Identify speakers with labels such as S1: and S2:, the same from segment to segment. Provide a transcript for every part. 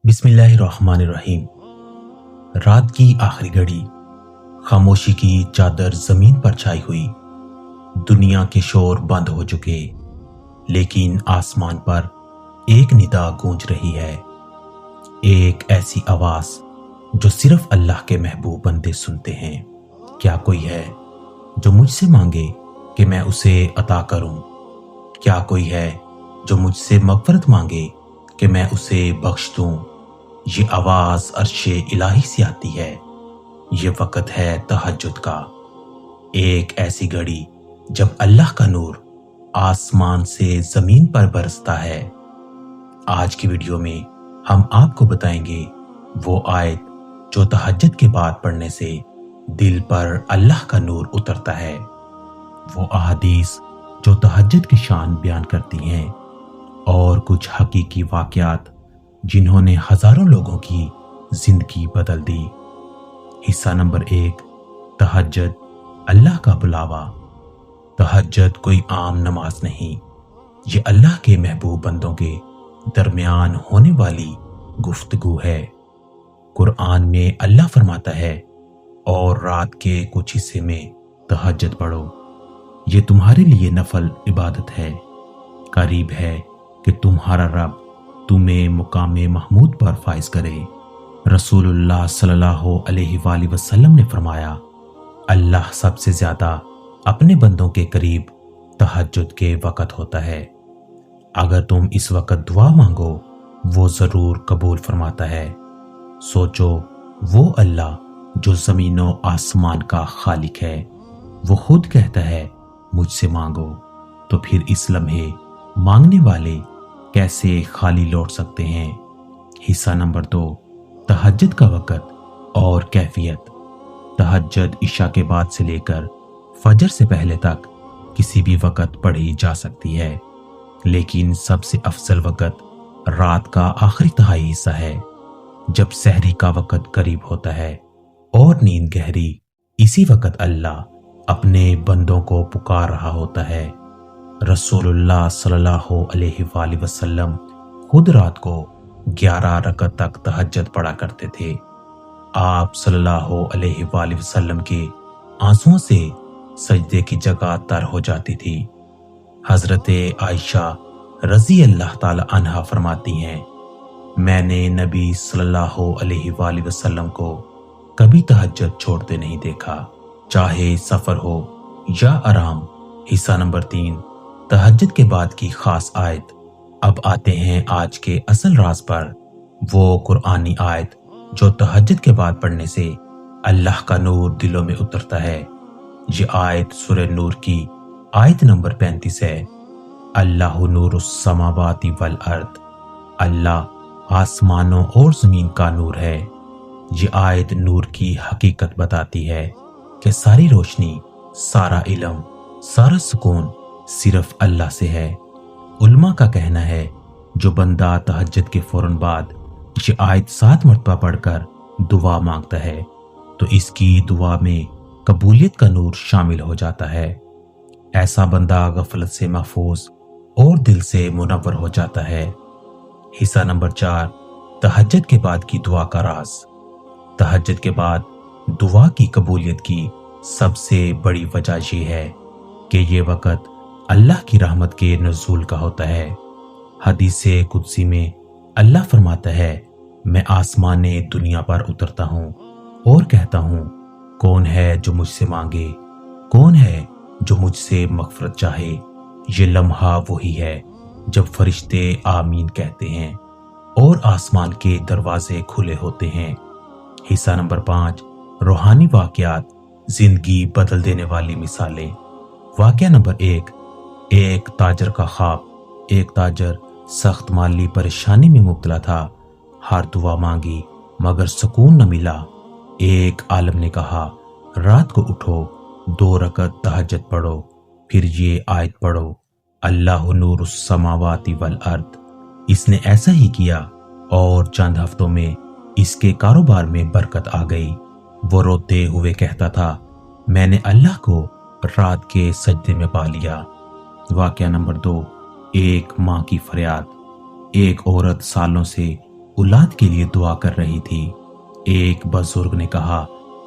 S1: बिस्मिल्लाहिर्रहमानिर्रहीम। रात की आखिरी घड़ी, खामोशी की चादर जमीन पर छाई हुई। दुनिया के शोर बंद हो चुके, लेकिन आसमान पर एक निदा गूंज रही है। एक ऐसी आवाज जो सिर्फ अल्लाह के महबूब बंदे सुनते हैं। क्या कोई है जो मुझसे मांगे कि मैं उसे अता करूं? क्या कोई है जो मुझसे मगफरत मांगे कि मैं उसे बख्श दूं? ये आवाज अर्शे इलाही से आती है। ये वक्त है तहज्जुद का, एक ऐसी घड़ी जब अल्लाह का नूर आसमान से जमीन पर बरसता है। आज की वीडियो में हम आपको बताएंगे वो आयत जो तहज्जुद के बाद पढ़ने से दिल पर अल्लाह का नूर उतरता है, वो अहादीस जो तहज्जुद की शान बयान करती हैं, और कुछ हकीकी वाकयात जिन्होंने हजारों लोगों की जिंदगी बदल दी। हिस्सा नंबर 1, तहज्जुद, अल्लाह का बुलावा। तहज्जुद कोई आम नमाज नहीं, ये अल्लाह के महबूब बंदों के दरमियान होने वाली गुफ्तगू है। कुरान में अल्लाह फरमाता है, और रात के कुछ हिस्से में तहज्जुद पढ़ो, ये तुम्हारे लिए नफल इबादत है। करीब है कि तुम्हारा रब तुम्हें मुकामे महमूद पर फाइज करे। रसूलुल्लाह सल्लल्लाहु अलैहि वसल्लम ने फरमाया, अल्लाह सबसे ज्यादा अपने बंदों के करीब तहज्जुद के वक़्त होता है। अगर तुम इस वक़्त दुआ मांगो, वो जरूर कबूल फरमाता है। सोचो, वो अल्लाह जो जमीनों आसमान का खालिक है, वो खुद कहता है मुझसे मांगो, तो फिर इस लम्हे मांगने वाले कैसे खाली लौट सकते हैं। हिस्सा नंबर 2, तहज्जुद का वक़्त और कैफियत। तहज्जुद इशा के बाद से लेकर फजर से पहले तक किसी भी वक़्त पढ़ी जा सकती है, लेकिन सबसे अफजल वक़्त रात का आखिरी तिहाई हिस्सा है, जब सहरी का वक़्त करीब होता है और नींद गहरी। इसी वक़्त अल्लाह अपने बंदों को पुकार रहा होता है। रसूलुल्लाह सल्लल्लाहु अलैहि वसल्लम खुद रात को 11 रकअत तक तहज्जुद पढ़ा करते थे। आप सल्लल्लाहु अलैहि वसल्लम के आंसुओं से सजदे की जगह तर हो जाती थी। हजरत आयशा रजी अल्लाह ताला अन्हा फरमाती हैं, मैंने नबी सल्लल्लाहु अलैहि वसल्लम को कभी तहज्जुद छोड़ते नहीं देखा, चाहे सफर हो या आराम। हिस्सा नंबर 3, तहज्जुद के बाद की खास आयत। अब आते हैं आज के असल राज पर, वो कुरानी आयत जो तहज्जुद के बाद पढ़ने से अल्लाह का नूर दिलों में उतरता है। ये आयत सूरह नूर की आयत नंबर 35 है। अल्लाहु नूरुस समावाति वल अर्द, अल्लाह आसमानों और जमीन का नूर है। ये आयत नूर की हकीकत बताती है कि सारी रोशनी, सारा इल्म, सारा सुकून सिर्फ अल्लाह से है। उल्मा का कहना है, जो बंदा तहज्जुद के फौरन बाद ये आयत 7 मरतबा पढ़कर दुआ मांगता है, तो इसकी दुआ में कबूलियत का नूर शामिल हो जाता है। ऐसा बंदा गफलत से महफूज और दिल से मुनव्वर हो जाता है। हिस्सा नंबर 4, तहज्जुद के बाद की दुआ का राज। तहज्जुद के बाद दुआ की कबूलियत की सबसे बड़ी वजह ये है कि ये वक़्त अल्लाह की रहमत के नज़ूल का होता है। हदीसे कुदसी में अल्लाह फरमाता है, मैं आसमाने दुनिया पर उतरता हूँ और कहता हूँ, कौन है जो मुझसे मांगे, कौन है जो मुझसे मगफरत चाहे। ये लम्हा वही है जब फरिश्ते आमीन कहते हैं और आसमान के दरवाजे खुले होते हैं। हिस्सा नंबर 5, रूहानी वाकयात, जिंदगी बदल देने वाली मिसालें। वाकया नंबर 1, एक ताजर का ख्वाब। एक ताजर सख्त माली परेशानी में मुब्तला था, हर दुआ मांगी मगर सुकून न मिला। एक आलम ने कहा, रात को उठो, 2 रकअत तहज्जुद पढ़ो, फिर ये आयत पढ़ो, अल्लाहु नूरुस समावाति वल अर्द। इसने ऐसा ही किया और चंद हफ्तों में इसके कारोबार में बरकत आ गई। वो रोते हुए कहता था, मैंने अल्लाह को रात के सजदे में पा लिया। वाकया नंबर 2, एक माँ की फरियाद। एक औरत सालों से औलाद के लिए दुआ कर रही थी। एक बुजुर्ग ने कहा,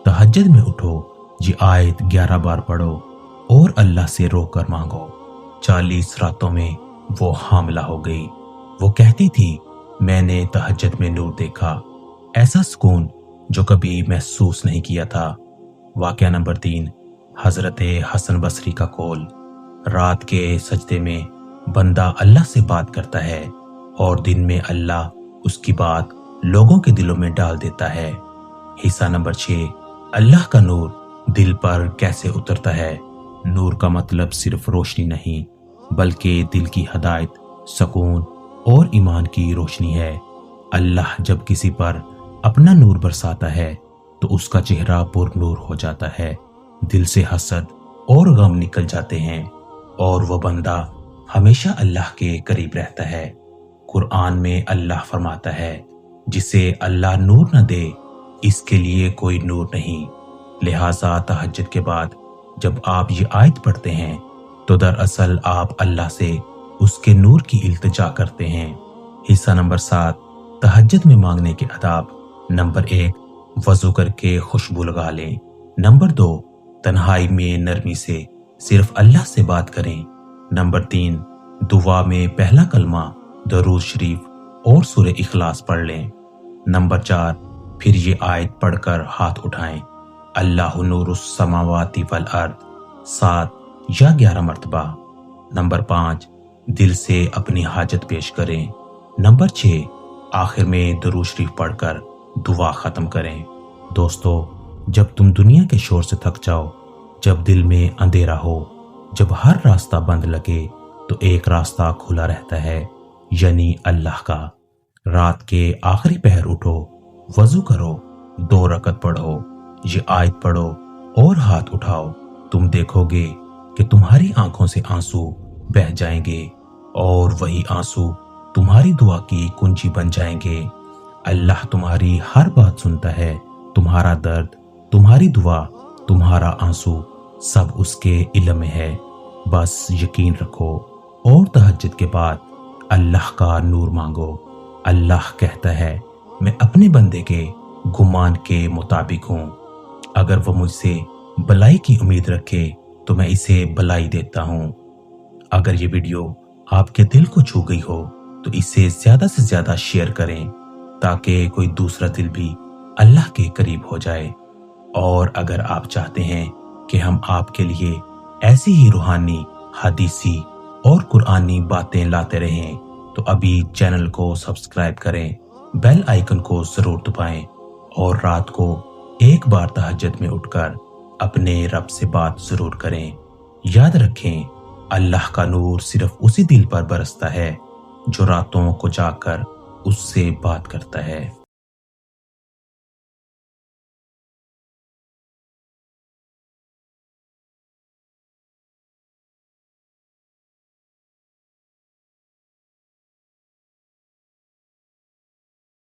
S1: तहज्जुद में उठो, ये आयत 11 बार पढ़ो और अल्लाह से रोकर मांगो। 40 रातों में वो हामिला हो गई। वो कहती थी, मैंने तहज्जुद में नूर देखा, ऐसा सुकून जो कभी महसूस नहीं किया था। वाक़या नंबर 3, हजरत हसन बसरी का कौल। रात के सजदे में बंदा अल्लाह से बात करता है और दिन में अल्लाह उसकी बात लोगों के दिलों में डाल देता है। हिस्सा नंबर 6, अल्लाह का नूर दिल पर कैसे उतरता है। नूर का मतलब सिर्फ रोशनी नहीं, बल्कि दिल की हदायत, सुकून और ईमान की रोशनी है। अल्लाह जब किसी पर अपना नूर बरसाता है तो उसका चेहरा पुरनूर हो जाता है, दिल से हसद और गम निकल जाते हैं और वह बंदा हमेशा अल्लाह के करीब रहता है। कुरान में अल्लाह फरमाता है, जिसे अल्लाह नूर न दे इसके लिए कोई नूर नहीं। लिहाजा तहज्जुद के बाद जब आप ये आयत पढ़ते हैं तो दरअसल आप अल्लाह से उसके नूर की इल्तिजा करते हैं। हिस्सा नंबर 7, तहज्जुद में मांगने के आदाब। नंबर 1, वजू करके खुशबू लगा लें। नंबर 2, तन्हाई में नरमी से सिर्फ अल्लाह से बात करें। नंबर 3, दुआ में पहला कलमा दरूद शरीफ और सूरह इखलास पढ़ लें। नंबर 4, फिर ये आयत पढ़कर हाथ उठाएं, अल्लाहु नूरुस समावाति वल अर्द 7 या 11 मरतबा। नंबर 5, दिल से अपनी हाजत पेश करें। नंबर 6, आखिर में दरूद शरीफ पढ़कर दुआ खत्म करें। दोस्तों, जब तुम दुनिया के शोर से थक जाओ, जब दिल में अंधेरा हो, जब हर रास्ता बंद लगे, तो एक रास्ता खुला रहता है, यानी अल्लाह का। रात के आखिरी पहर उठो, वजू करो, 2 रकत पढ़ो, ये आयत पढ़ो और हाथ उठाओ। तुम देखोगे कि तुम्हारी आंखों से आंसू बह जाएंगे और वही आंसू तुम्हारी दुआ की कुंजी बन जाएंगे। अल्लाह तुम्हारी हर बात सुनता है, तुम्हारा दर्द, तुम्हारी दुआ, तुम्हारा आंसू सब उसके इल्म में है। बस यकीन रखो और तहज्जुद के बाद अल्लाह का नूर मांगो। अल्लाह कहता है, मैं अपने बंदे के गुमान के मुताबिक हूँ। अगर वो मुझसे भलाई की उम्मीद रखे तो मैं इसे भलाई देता हूँ। अगर ये वीडियो आपके दिल को छू गई हो तो इसे ज्यादा से ज्यादा शेयर करें, ताकि कोई दूसरा दिल भी अल्लाह के करीब हो जाए। और अगर आप चाहते हैं कि हम आपके लिए ऐसी ही रूहानी, हदीसी और कुरानी बातें लाते रहें, तो अभी चैनल को सब्सक्राइब करें, बेल आइकन को जरूर दबाएं और रात को एक बार तहज्जुद में उठकर अपने रब से बात जरूर करें। याद रखें, अल्लाह का नूर सिर्फ उसी दिल पर बरसता है जो रातों को जाकर उससे बात करता है।